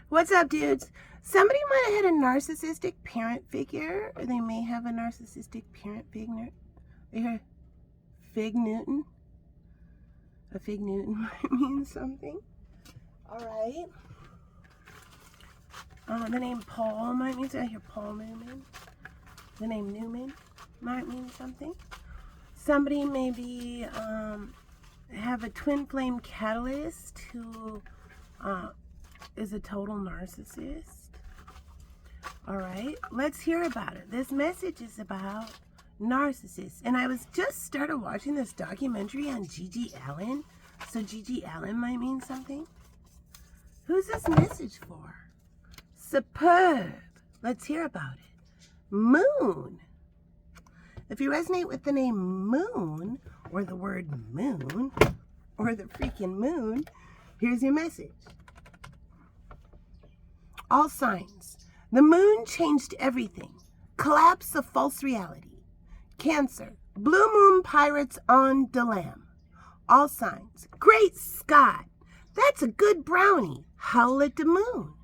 What's up, dudes? Somebody might have had a narcissistic parent figure, or they may have a narcissistic parent figure. A fig Newton. A fig Newton might mean something. All right. The name Paul might mean something. I hear Paul Newman. The name Newman might mean something. Somebody maybe have a twin flame catalyst who is a total narcissist. All right, let's hear about it. This message is about narcissists. And I was just started watching this documentary on Gigi Allen. So Gigi Allen might mean something. Who's this message for? Superb. Let's hear about it. Moon. If you resonate with the name Moon, or the word moon, or the freaking moon, here's your message. All signs. The moon changed everything. Collapse of false reality. Cancer. Blue moon pirates on the lamb. All signs. Great Scott. That's a good brownie. Howl at the moon.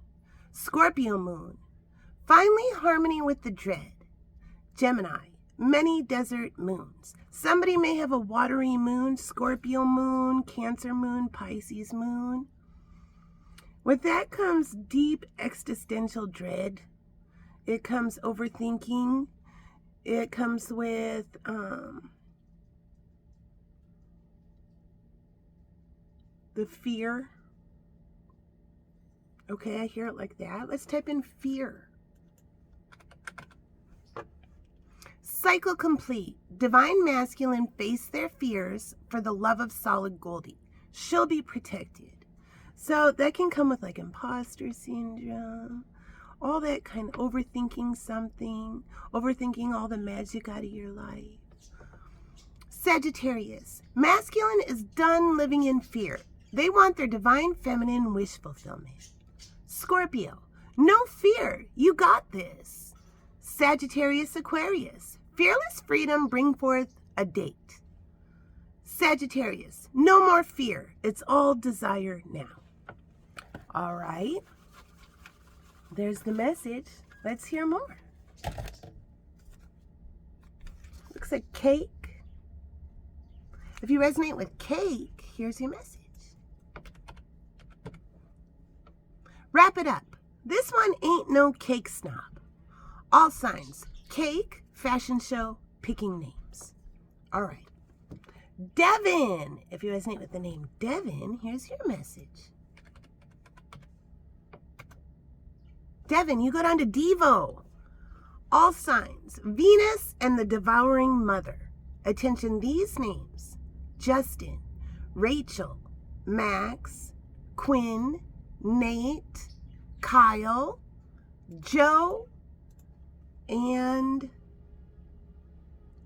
Scorpio moon. Finally harmony with the dread. Gemini. Many desert moons. Somebody may have a watery moon, Scorpio moon, Cancer moon, Pisces moon. With that comes deep existential dread. It comes overthinking. It comes with the fear. Okay, I hear it like that. Let's type in fear. Cycle complete. Divine masculine face their fears for the love of solid Goldie. She'll be protected. So that can come with like imposter syndrome, all that kind of overthinking something, overthinking all the magic out of your life. Sagittarius. Masculine is done living in fear. They want their divine feminine wish fulfillment. Scorpio. No fear. You got this. Sagittarius Aquarius. Fearless freedom bring forth a date. Sagittarius. No more fear. It's all desire now. All right. There's the message. Let's hear more. Looks like cake. If you resonate with cake, here's your message. Wrap it up. This one ain't no cake snob. All signs. Cake, fashion show, picking names. All right. Devin. If you resonate with the name Devin, here's your message. Devin, you go down to Devo. All signs. Venus and the devouring mother. Attention these names. Justin, Rachel, Max, Quinn, Nate, Kyle, Joe, and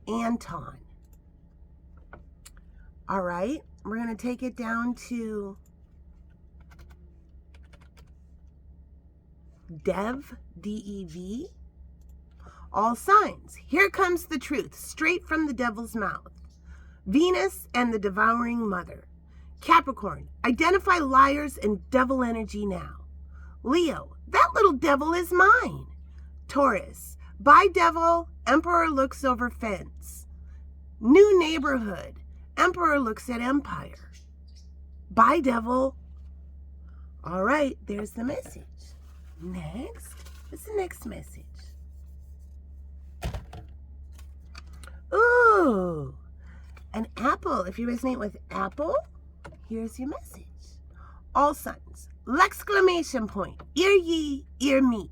Anton. All right, we're going to take it down to Dev, D-E-V. All signs. Here comes the truth, straight from the devil's mouth. Venus and the devouring mother. Capricorn, identify liars and devil energy now. Leo, that little devil is mine. Taurus, by devil, emperor looks over fence. New neighborhood, emperor looks at empire. By devil. All right, there's the message. Next, what's the next message? Ooh, an apple. If you resonate with apple, here's your message. All signs. L'exclamation point. Ear ye, ear me.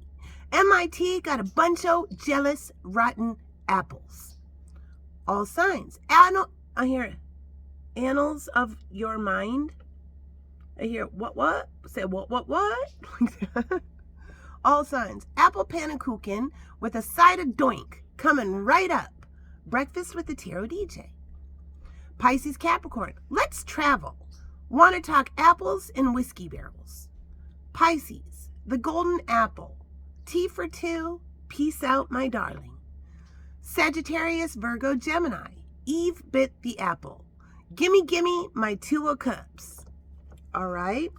MIT got a bunch of jealous, rotten apples. All signs. I hear annals of your mind. I hear what? Say what? All signs. Apple pannekuchen with a side of doink coming right up. Breakfast with the Tarot DJ. Pisces Capricorn. Let's travel. Want to talk apples and whiskey barrels. Pisces. The golden apple. Tea for two. Peace out, my darling. Sagittarius, Virgo, Gemini. Eve bit the apple. Gimme, my 2 of cups. All right.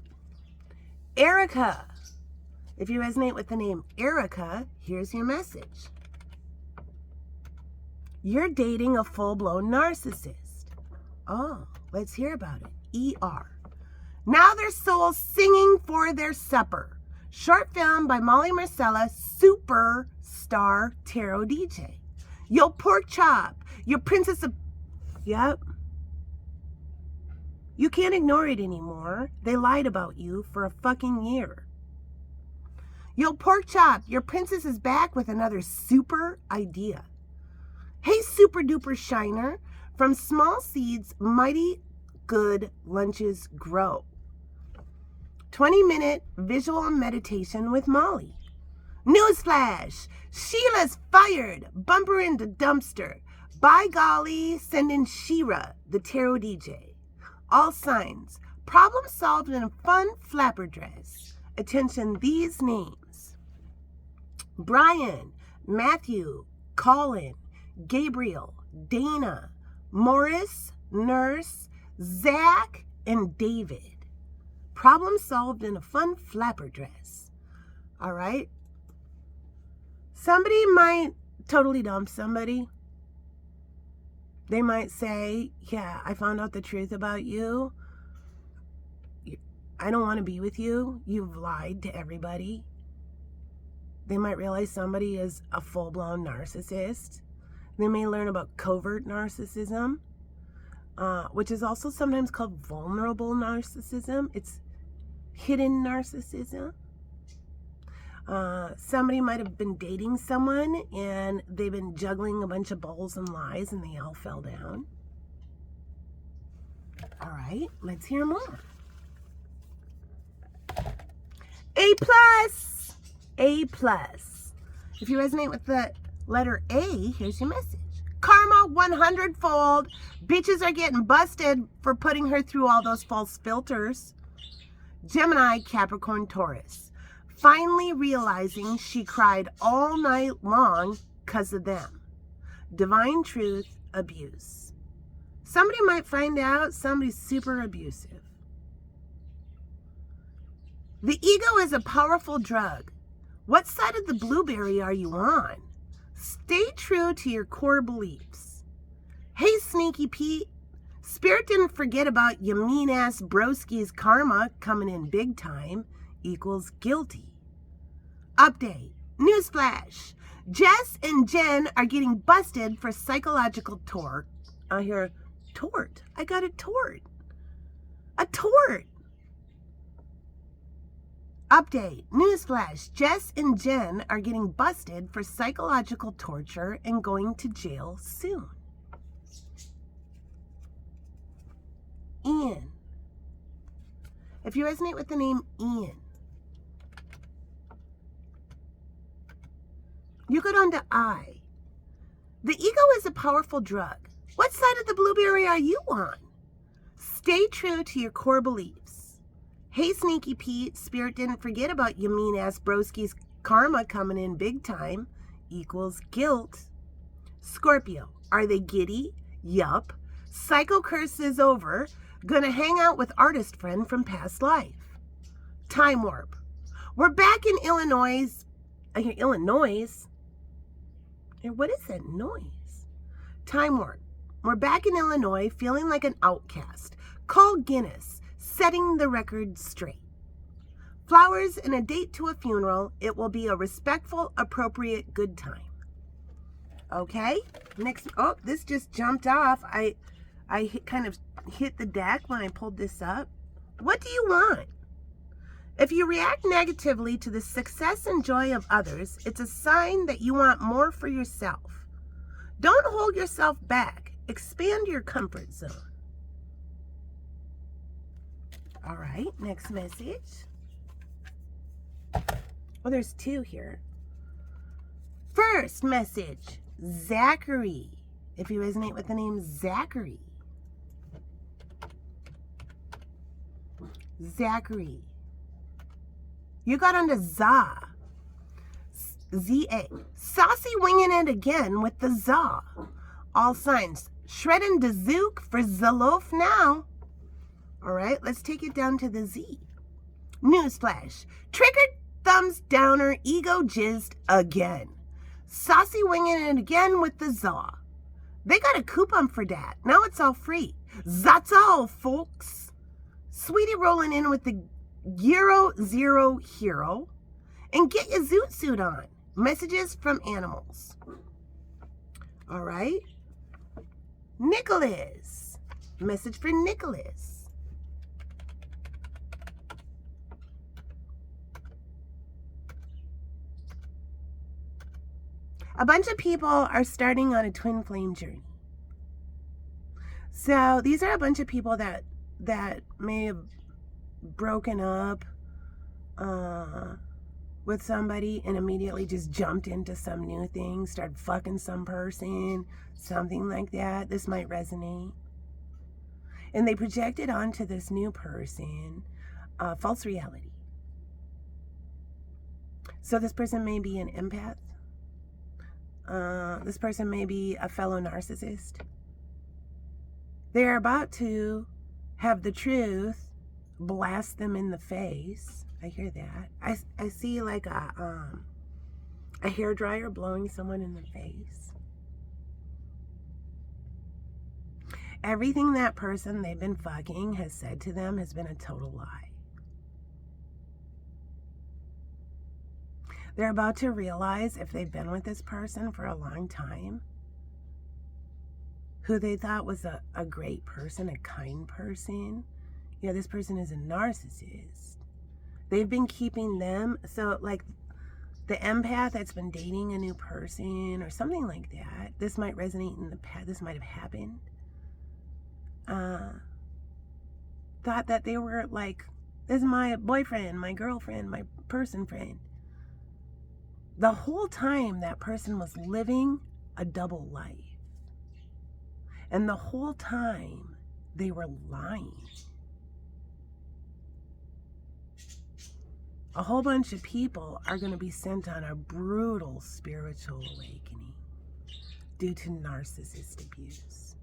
Erica. If you resonate with the name Erica, here's your message. You're dating a full-blown narcissist. Oh, let's hear about it. ER. Now their souls singing for their supper. Short film by Molly Marcella, superstar tarot DJ. Yo, pork chop. Your princess of... Yep. You can't ignore it anymore. They lied about you for a fucking year. Yo, pork chop. Your princess is back with another super idea. Hey, super duper shiner. From small seeds, mighty good lunches grow. 20-minute visual meditation with Molly. Newsflash. Sheila's fired. Bumper into dumpster. By golly, send in Shira, the tarot DJ. All signs. Problem solved in a fun flapper dress. Attention these names. Brian, Matthew, Colin, Gabriel, Dana, Morris, Nurse, Zach, and David. Problem solved in a fun flapper dress. All right. Somebody might totally dump somebody. They might say, yeah, I found out the truth about you. I don't want to be with you. You've lied to everybody. They might realize somebody is a full-blown narcissist. They may learn about covert narcissism, which is also sometimes called vulnerable narcissism. It's hidden narcissism. Somebody might have been dating someone and they've been juggling a bunch of balls and lies and they all fell down. All right, let's hear more. A+. A+. If you resonate with the letter A, here's your message. Karma 100-fold. Bitches are getting busted for putting her through all those false filters. Gemini, Capricorn, Taurus. Finally realizing she cried all night long because of them. Divine truth, abuse. Somebody might find out somebody's super abusive. The ego is a powerful drug. What side of the blueberry are you on? Stay true to your core beliefs. Hey, Sneaky Pete. Spirit didn't forget about your mean-ass broski's karma coming in big time equals guilty. Update. Newsflash. Jess and Jen are getting busted for psychological tort. I hear tort. I got a tort. A tort. Update. Newsflash. Jess and Jen are getting busted for psychological torture and going to jail soon. Ian. If you resonate with the name Ian, you go down to I. The ego is a powerful drug. What side of the blueberry are you on? Stay true to your core beliefs. Hey, Sneaky Pete, Spirit didn't forget about your mean-ass broski's karma coming in big time equals guilt. Scorpio, are they giddy? Yup. Psycho curse is over. Gonna hang out with artist friend from past life. Time warp. We're back in Illinois. I hear Illinois. What is that noise? Time warp. We're back in Illinois feeling like an outcast. Call Guinness, setting the record straight. Flowers and a date to a funeral. It will be a respectful, appropriate, good time. Okay, next. Oh, this just jumped off. I kind of hit the deck when I pulled this up. What do you want? If you react negatively to the success and joy of others, it's a sign that you want more for yourself. Don't hold yourself back. Expand your comfort zone. All right, next message. Well, there's two here. First message, Zachary. If you resonate with the name Zachary. Zachary. You got onto za. Z-A. Saucy winging it again with the za. All signs. Shredding the zook for Zalof now. All right, let's take it down to the Z. Newsflash. Triggered the thumbs downer, ego jizzed again. Saucy winging it again with the zaw. They got a coupon for that. Now it's all free. That's all, folks. Sweetie rolling in with the Euro Zero Hero. And get your zoot suit on. Messages from animals. All right. Nicholas. Message for Nicholas. A bunch of people are starting on a twin flame journey. So these are a bunch of people that may have broken up with somebody and immediately just jumped into some new thing, started fucking some person, something like that. This might resonate. And they projected onto this new person false reality. So this person may be an empath. This person may be a fellow narcissist. They're about to have the truth blast them in the face. I hear that. I see like a hairdryer blowing someone in the face. Everything that person they've been fucking has said to them has been a total lie. They're about to realize, if they've been with this person for a long time, who they thought was a great person, a kind person, yeah, this person is a narcissist. They've been keeping them, so like the empath that's been dating a new person or something like that, this might resonate in the past, this might have happened, thought that they were like, this is my boyfriend, my girlfriend, my person friend. The whole time that person was living a double life. And the whole time they were lying. A whole bunch of people are going to be sent on a brutal spiritual awakening due to narcissist abuse.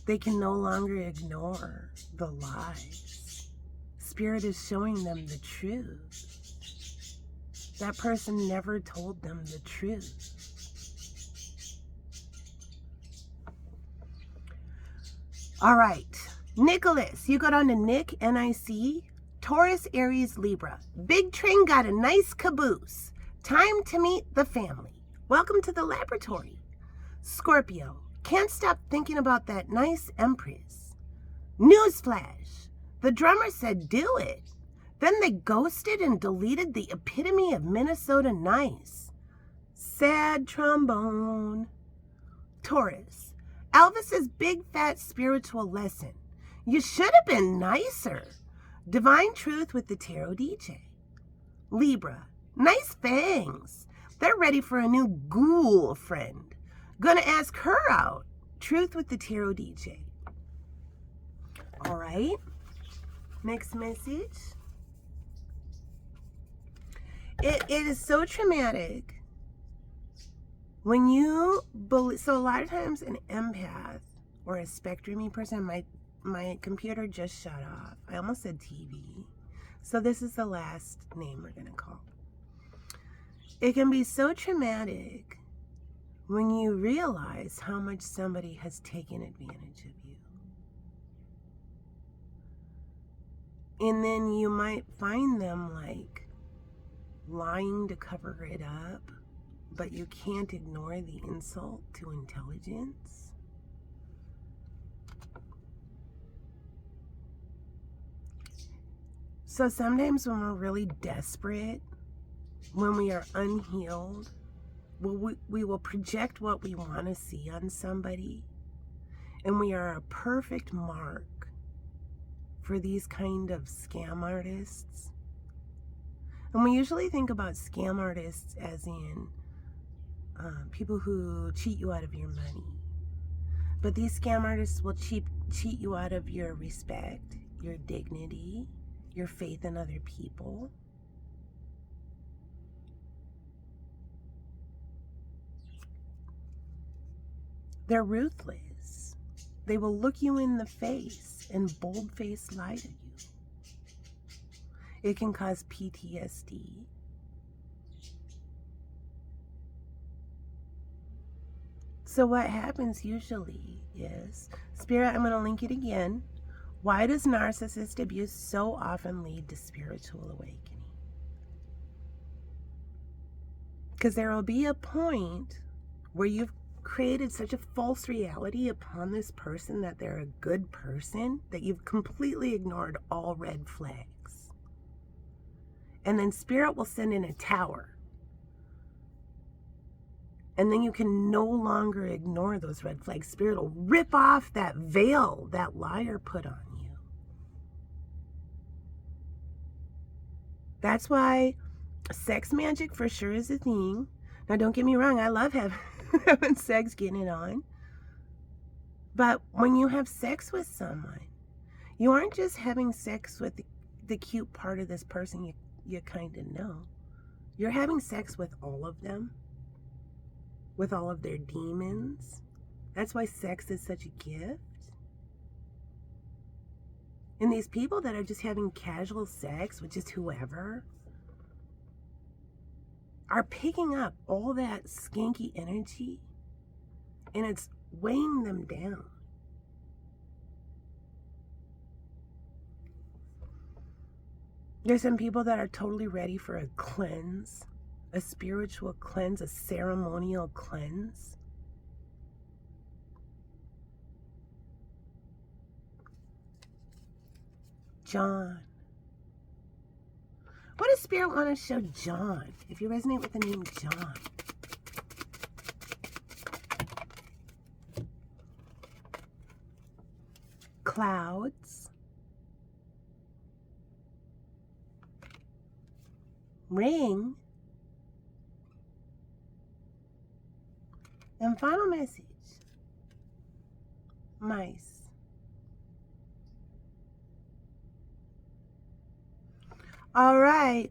They can no longer ignore the lies. Spirit is showing them the truth. That person never told them the truth. All right. Nicholas, you got on to Nick, N-I-C, Taurus, Aries, Libra. Big train got a nice caboose. Time to meet the family. Welcome to the laboratory. Scorpio, can't stop thinking about that nice Empress. Newsflash, the drummer said do it. Then they ghosted and deleted the epitome of Minnesota nice. Sad trombone. Taurus, Elvis's big fat spiritual lesson. You should have been nicer. Divine truth with the tarot DJ. Libra, nice fangs. They're ready for a new ghoul friend. Gonna ask her out. Truth with the tarot DJ. All right. Next message. It is so traumatic when you believe. So a lot of times an empath or a spectrum-y person, my computer just shut off. I almost said TV. So this is the last name we're going to call. It can be so traumatic when you realize how much somebody has taken advantage of you. And then you might find them like lying to cover it up, but you can't ignore the insult to intelligence. So sometimes when we're really desperate, when we are unhealed, we will project what we want to see on somebody, and we are a perfect mark for these kind of scam artists. And we usually think about scam artists as in people who cheat you out of your money. But these scam artists will cheat you out of your respect, your dignity, your faith in other people. They're ruthless. They will look you in the face and bold-faced lie to you. It can cause PTSD. So what happens usually is, Spirit, I'm going to link it again. Why does narcissist abuse so often lead to spiritual awakening? Because there will be a point where you've created such a false reality upon this person that they're a good person that you've completely ignored all red flags. And then Spirit will send in a tower. And then you can no longer ignore those red flags. Spirit will rip off that veil that liar put on you. That's why sex magic for sure is a thing. Now, don't get me wrong. I love having sex, getting it on. But when you have sex with someone, you aren't just having sex with the cute part of this person you kind of know. You're having sex with all of them, with all of their demons. That's why sex is such a gift. And these people that are just having casual sex with just whoever are picking up all that skanky energy, and it's weighing them down. There's some people that are totally ready for a cleanse, a spiritual cleanse, a ceremonial cleanse. John. What does Spirit want to show John? If you resonate with the name John. Clouds. Ring. And final message. Mice. All right.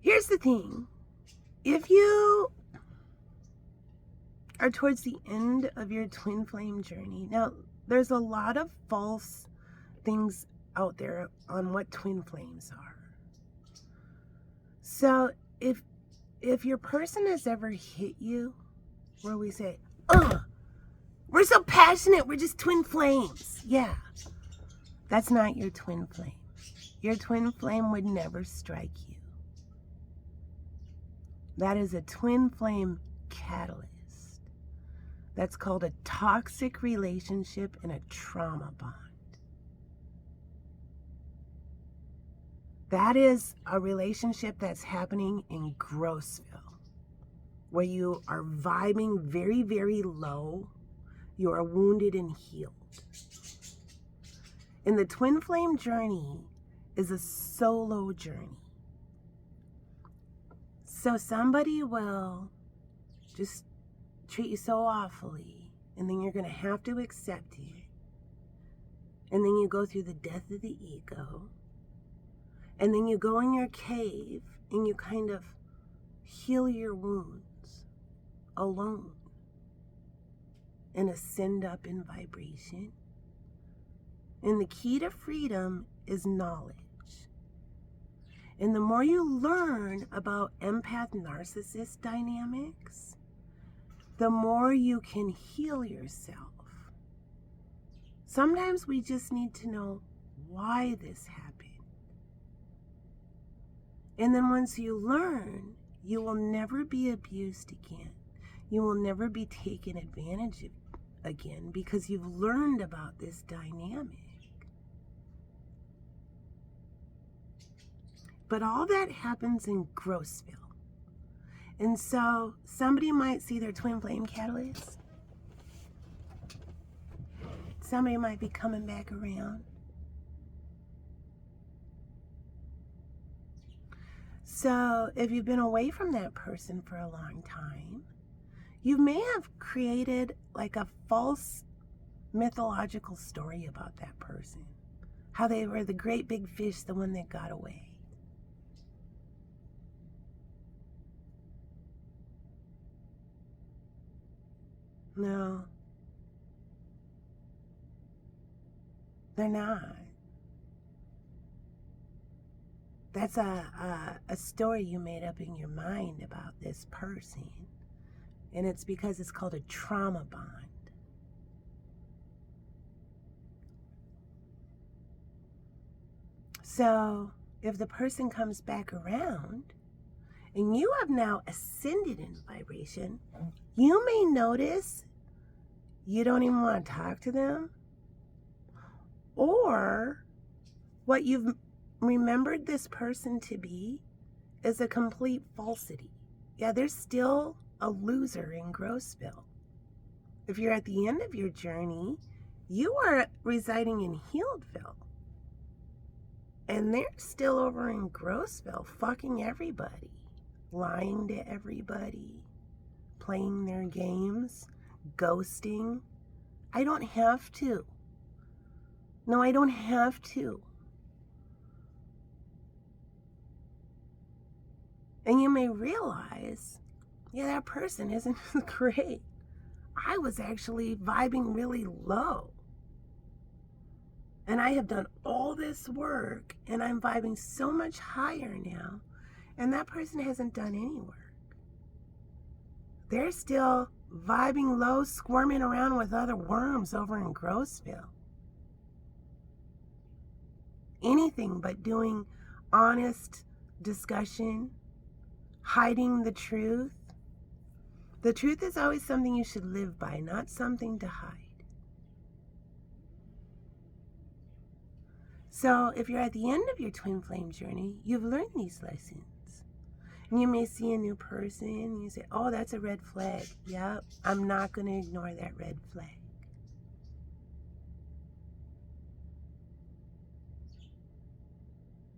Here's the thing. If you are towards the end of your twin flame journey, now there's a lot of false things out there on what twin flames are. So if your person has ever hit you where we say, "Ugh, we're so passionate, we're just twin flames." Yeah. That's not your twin flame. Your twin flame would never strike you. That is a twin flame catalyst. That's called a toxic relationship and a trauma bond. That is a relationship that's happening in Grossville, where you are vibing very, very low. You are wounded and healed. And the twin flame journey is a solo journey. So somebody will just treat you so awfully, and then you're going to have to accept it. And then you go through the death of the ego. And then you go in your cave and you kind of heal your wounds alone and ascend up in vibration. And the key to freedom is knowledge. And the more you learn about empath narcissist dynamics, the more you can heal yourself. Sometimes we just need to know why this happened. And then once you learn, you will never be abused again. You will never be taken advantage of again because you've learned about this dynamic. But all that happens in Grossville. And so somebody might see their twin flame catalyst. Somebody might be coming back around. So if you've been away from that person for a long time, you may have created like a false mythological story about that person. How they were the great big fish, the one that got away. No, they're not. That's a story you made up in your mind about this person. And it's because it's called a trauma bond. So if the person comes back around and you have now ascended in vibration, you may notice you don't even want to talk to them, or what you've remembered this person to be is a complete falsity. Yeah, there's still a loser in Grossville. If you're at the end of your journey, you are residing in Healdville. And they're still over in Grossville, fucking everybody, lying to everybody, playing their games, ghosting. I don't have to. No, I don't have to. And you may realize, yeah, that person isn't great. I was actually vibing really low. And I have done all this work and I'm vibing so much higher now. And that person hasn't done any work. They're still vibing low, squirming around with other worms over in Grossville. Anything but doing honest discussion, hiding the truth. The truth is always something you should live by, not something to hide. So if you're at the end of your twin flame journey, you've learned these lessons. And you may see a new person and you say, oh, that's a red flag. Yep, I'm not going to ignore that red flag.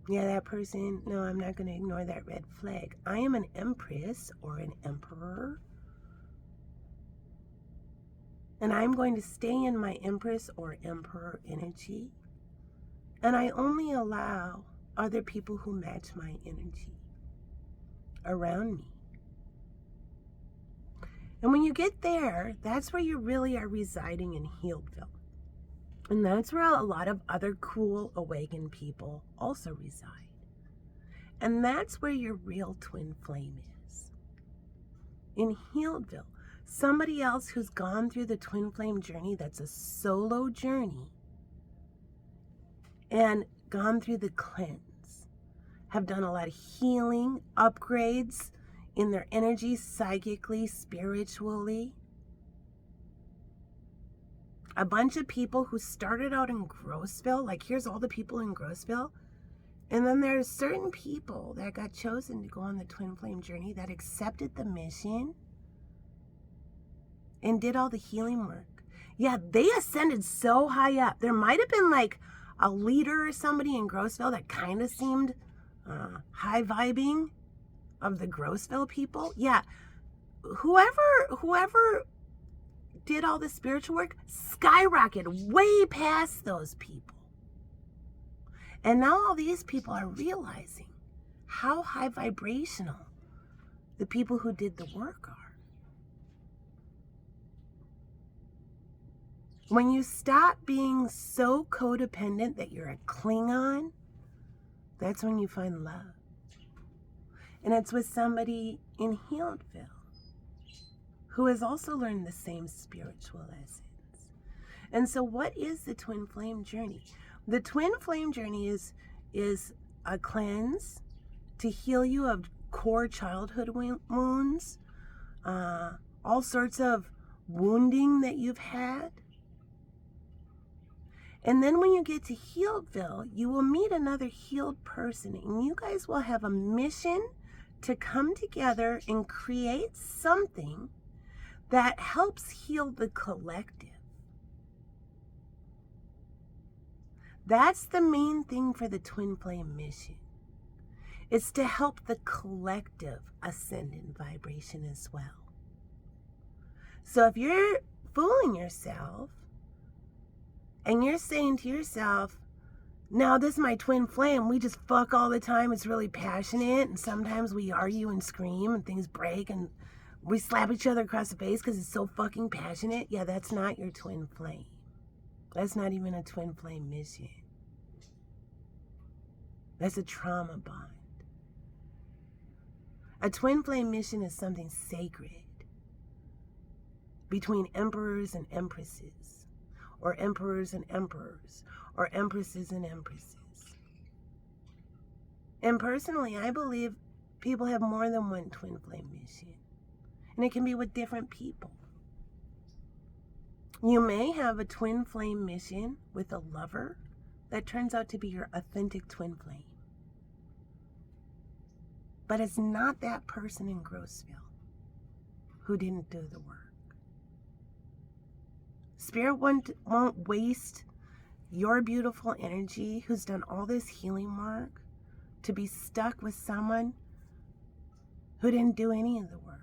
Yeah, that person, no, I'm not going to ignore that red flag. I am an empress or an emperor. And I'm going to stay in my empress or emperor energy. And I only allow other people who match my energy around me. And when you get there, that's where you really are residing in Healdville. And that's where a lot of other cool awakened people also reside. And that's where your real twin flame is. In Healdville, somebody else who's gone through the twin flame journey that's a solo journey and gone through the cleanse, have done a lot of healing, upgrades in their energy, psychically, spiritually. A bunch of people who started out in Grossville, like here's all the people in Grossville, and then there's certain people that got chosen to go on the twin flame journey that accepted the mission and did all the healing work. Yeah, they ascended so high up. There might have been like a leader or somebody in Grossville that kind of seemed high vibing of the Grossville people. Yeah, whoever did all the spiritual work skyrocketed way past those people. And now all these people are realizing how high vibrational the people who did the work are. When you stop being so codependent that you're a Klingon, that's when you find love. And it's with somebody in Healdville who has also learned the same spiritual lessons. And so what is the twin flame journey? The twin flame journey is a cleanse to heal you of core childhood wounds, all sorts of wounding that you've had. And then when you get to Healdville, you will meet another healed person, and you guys will have a mission to come together and create something that helps heal the collective. That's the main thing for the twin flame mission. It's to help the collective ascend in vibration as well. So if you're fooling yourself and you're saying to yourself, now this is my twin flame, we just fuck all the time, it's really passionate, and sometimes we argue and scream and things break and we slap each other across the face because it's so fucking passionate. Yeah, that's not your twin flame. That's not even a twin flame mission. That's a trauma bond. A twin flame mission is something sacred between emperors and empresses, or emperors and emperors, or empresses and empresses. And personally, I believe people have more than one twin flame mission. And it can be with different people. You may have a twin flame mission with a lover that turns out to be your authentic twin flame. But it's not that person in Grossville who didn't do the work. Spirit won't waste your beautiful energy who's done all this healing work to be stuck with someone who didn't do any of the work.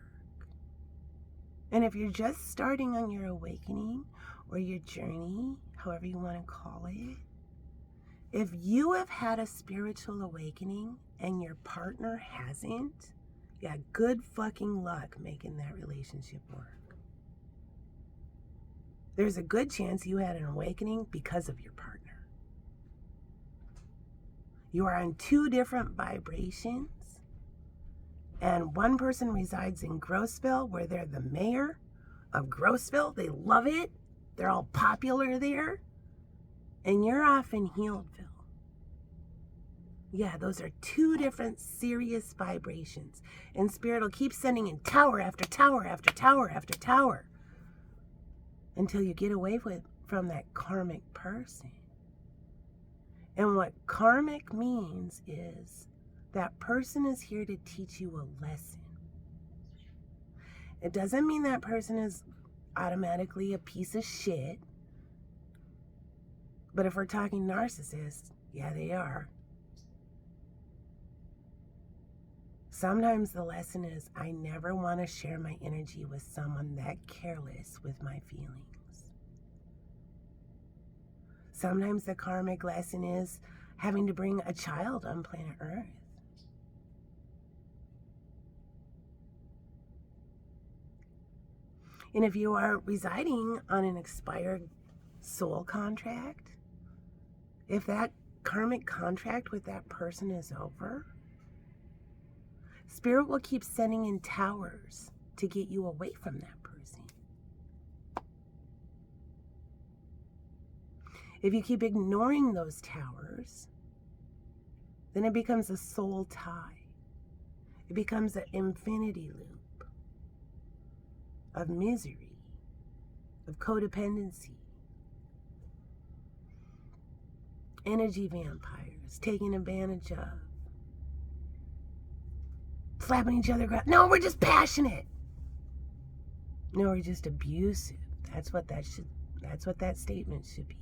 And if you're just starting on your awakening or your journey, however you want to call it, if you have had a spiritual awakening and your partner hasn't, you got good fucking luck making that relationship work. There's a good chance you had an awakening because of your partner. You are on two different vibrations, and one person resides in Grossville, where they're the mayor of Grossville. They love it. They're all popular there. And you're off in Healdville. Yeah, those are two different serious vibrations. And Spirit will keep sending in tower after tower after tower after tower until you get away from that karmic person. And what karmic means is that person is here to teach you a lesson. It doesn't mean that person is automatically a piece of shit. But if we're talking narcissists, yeah, they are. Sometimes the lesson is I never want to share my energy with someone that careless with my feelings. Sometimes the karmic lesson is having to bring a child on planet Earth. And if you are residing on an expired soul contract, if that karmic contract with that person is over, Spirit will keep sending in towers to get you away from that person. If you keep ignoring those towers, then it becomes a soul tie. It becomes an infinity loop of misery, of codependency, energy vampires taking advantage of, slapping each other around. No, we're just passionate. No, we're just abusive. That's what that statement should be.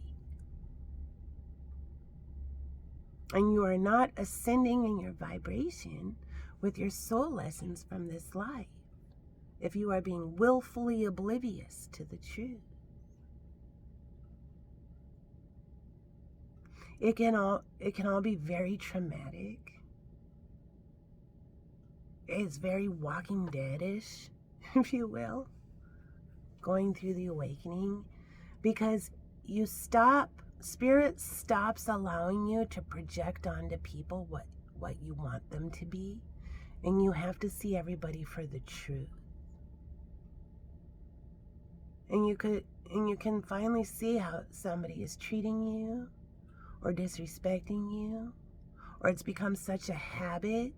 And you are not ascending in your vibration with your soul lessons from this life if you are being willfully oblivious to the truth. It can all be very traumatic. It's very Walking Dead-ish, if you will, going through the awakening, because Spirit stops allowing you to project onto people what you want them to be, and you have to see everybody for the truth. And you can finally see how somebody is treating you or disrespecting you, or it's become such a habit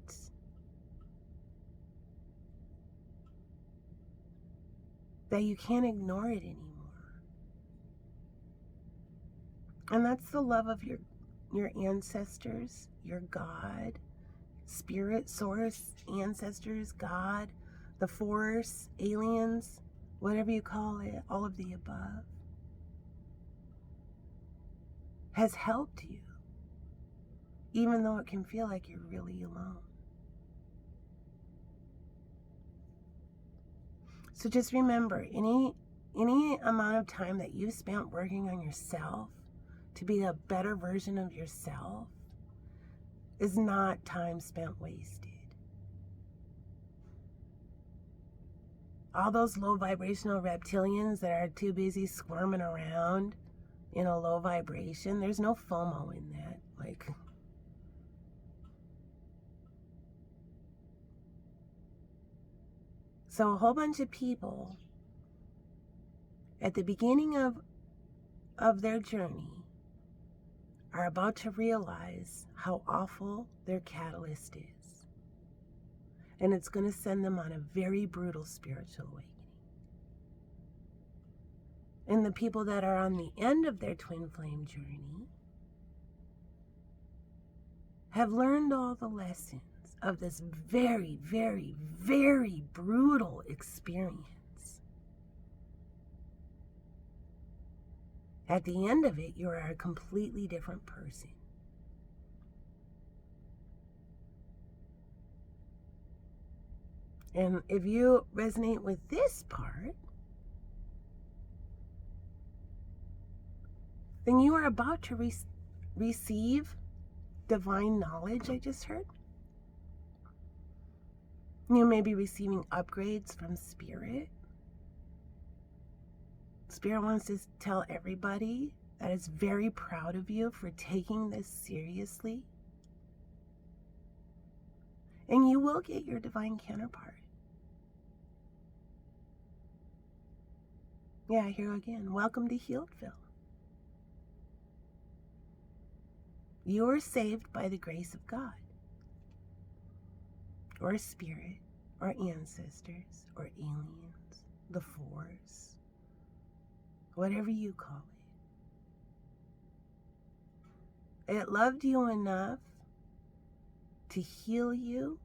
that you can't ignore it anymore. And that's the love of your ancestors, your God, Spirit, Source, ancestors, God, the Force, aliens, whatever you call it, all of the above, has helped you, even though it can feel like you're really alone. So just remember, any amount of time that you spent working on yourself to be a better version of yourself is not time spent wasted. All those low vibrational reptilians that are too busy squirming around in a low vibration, there's no FOMO in that. Like, So a whole bunch of people at the beginning of their journey are about to realize how awful their catalyst is. And it's going to send them on a very brutal spiritual awakening. And the people that are on the end of their twin flame journey have learned all the lessons of this very, very, very brutal experience. At the end of it, you are a completely different person. And if you resonate with this part, then you are about to receive divine knowledge, I just heard. You may be receiving upgrades from Spirit. Spirit wants to tell everybody that it's very proud of you for taking this seriously. And you will get your divine counterpart. Yeah, here again. Welcome to Healedville. You are saved by the grace of God, or Spirit, or ancestors, or aliens, the Force, whatever you call it. It loved you enough to heal you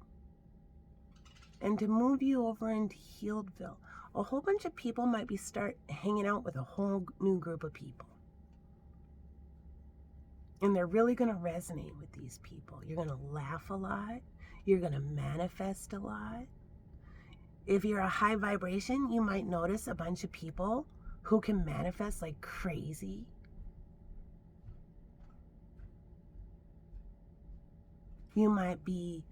and to move you over into Healedville. A whole bunch of people might be start hanging out with a whole new group of people. And they're really going to resonate with these people. You're going to laugh a lot. You're going to manifest a lot. If you're a high vibration, you might notice a bunch of people who can manifest like crazy. You might be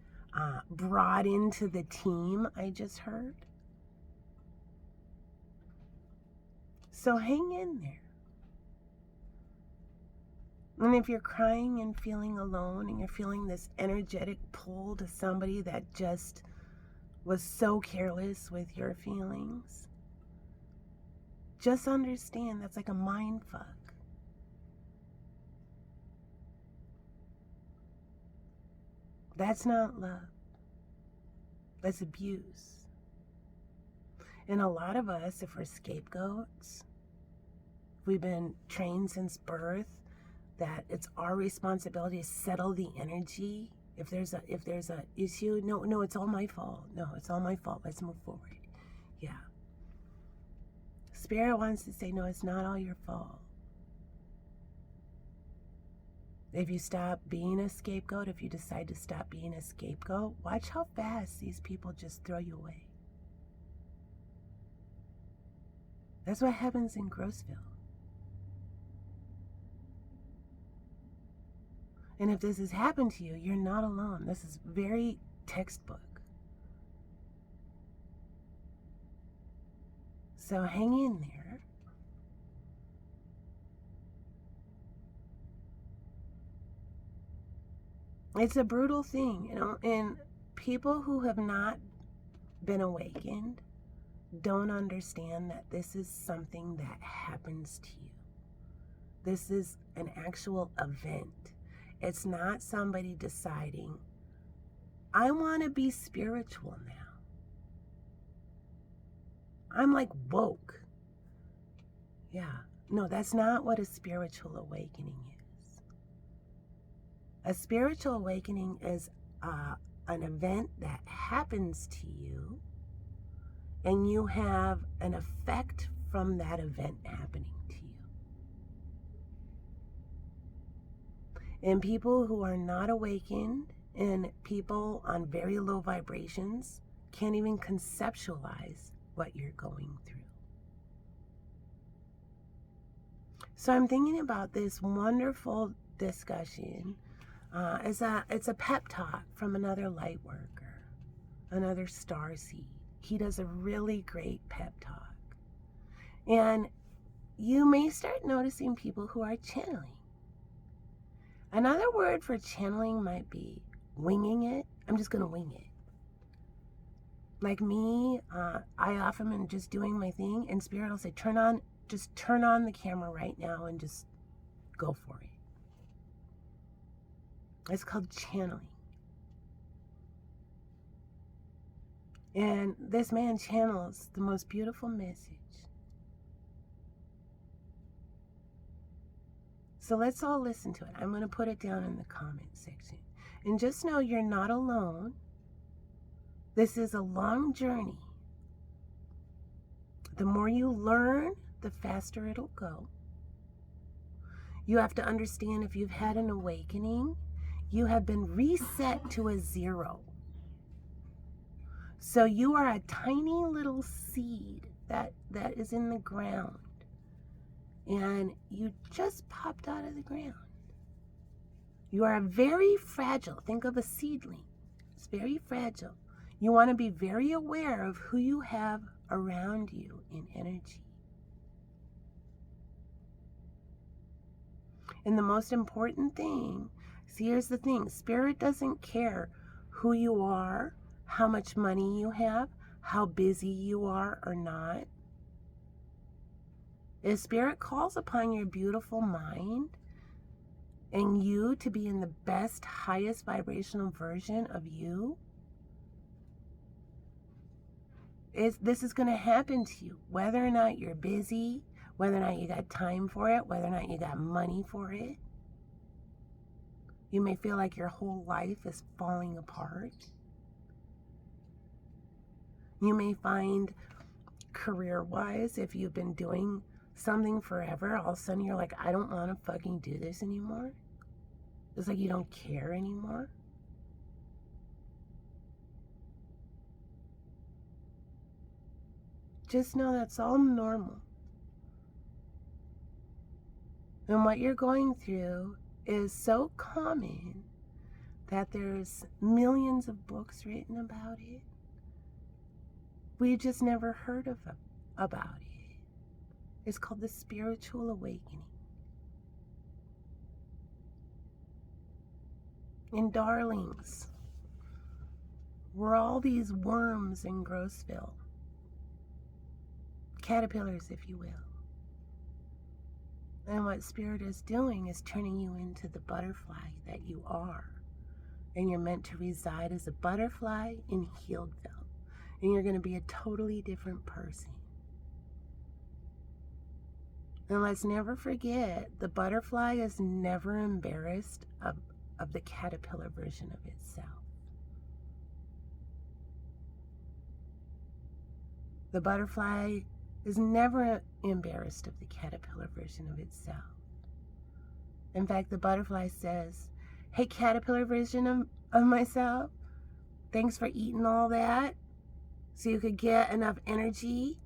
brought into the team, I just heard. So hang in there. And if you're crying and feeling alone and you're feeling this energetic pull to somebody that just was so careless with your feelings, just understand that's like a mind fuck. That's not love. That's abuse. And a lot of us, if we're scapegoats, we've been trained since birth that it's our responsibility to settle the energy. If there's a issue, no, it's all my fault. No, it's all my fault. Let's move forward. Yeah. Spirit wants to say, no, it's not all your fault. If you stop being a scapegoat, if you decide to stop being a scapegoat, watch how fast these people just throw you away. That's what happens in Grossville. And if this has happened to you, you're not alone. This is very textbook. So hang in there. It's a brutal thing, you know, and people who have not been awakened don't understand that this is something that happens to you. This is an actual event. It's not somebody deciding, I want to be spiritual now. I'm like woke. Yeah. No, that's not what a spiritual awakening is. A spiritual awakening is an event that happens to you, and you have an effect from that event happening to you. And people who are not awakened and people on very low vibrations can't even conceptualize what you're going through. So I'm thinking about this wonderful discussion. It's a pep talk from another light worker, another Starseed. He does a really great pep talk. And you may start noticing people who are channeling. Another word for channeling might be winging it. I'm just going to wing it. Like me, I often am just doing my thing, and Spirit will say, just turn on the camera right now and just go for it. It's called channeling. And this man channels the most beautiful message. So let's all listen to it. I'm going to put it down in the comment section. And just know you're not alone. This is a long journey. The more you learn, the faster it'll go. You have to understand, if you've had an awakening, you have been reset to a 0. So you are a tiny little seed that is in the ground. And you just popped out of the ground. You are very fragile. Think of a seedling. It's very fragile. You want to be very aware of who you have around you in energy. And the most important thing, see, here's the thing. Spirit doesn't care who you are, how much money you have, how busy you are or not. If Spirit calls upon your beautiful mind and you to be in the best, highest vibrational version of you, this is going to happen to you, whether or not you're busy, whether or not you got time for it, whether or not you got money for it. You may feel like your whole life is falling apart. You may find career-wise, if you've been doing something forever, all of a sudden you're like, I don't want to fucking do this anymore. It's like you don't care anymore. Just know that's all normal. And what you're going through is so common that there's millions of books written about it. We just never heard about it. It's called the spiritual awakening. And darlings, we're all these worms in Grossville. Caterpillars, if you will. And what Spirit is doing is turning you into the butterfly that you are. And you're meant to reside as a butterfly in Healdville. And you're going to be a totally different person. And let's never forget, the butterfly is never embarrassed of the caterpillar version of itself. The butterfly is never embarrassed of the caterpillar version of itself. In fact, the butterfly says, hey, caterpillar version of myself, thanks for eating all that so you could get enough energy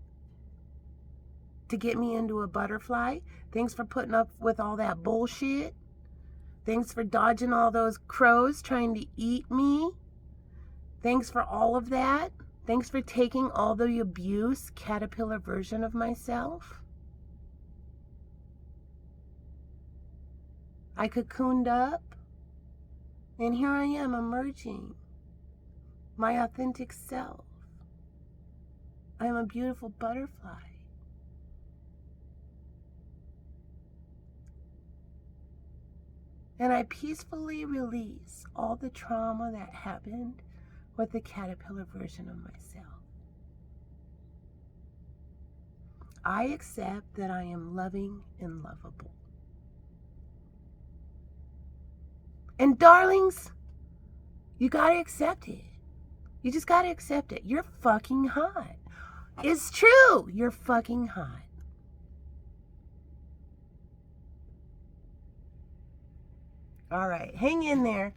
to get me into a butterfly. Thanks for putting up with all that bullshit. Thanks for dodging all those crows trying to eat me. Thanks for all of that. Thanks for taking all the abuse, caterpillar version of myself. I cocooned up, and here I am emerging, my authentic self. I am a beautiful butterfly. And I peacefully release all the trauma that happened with the caterpillar version of myself. I accept that I am loving and lovable. And darlings, you gotta accept it. You just gotta accept it. You're fucking hot. It's true. You're fucking hot. All right, hang in there.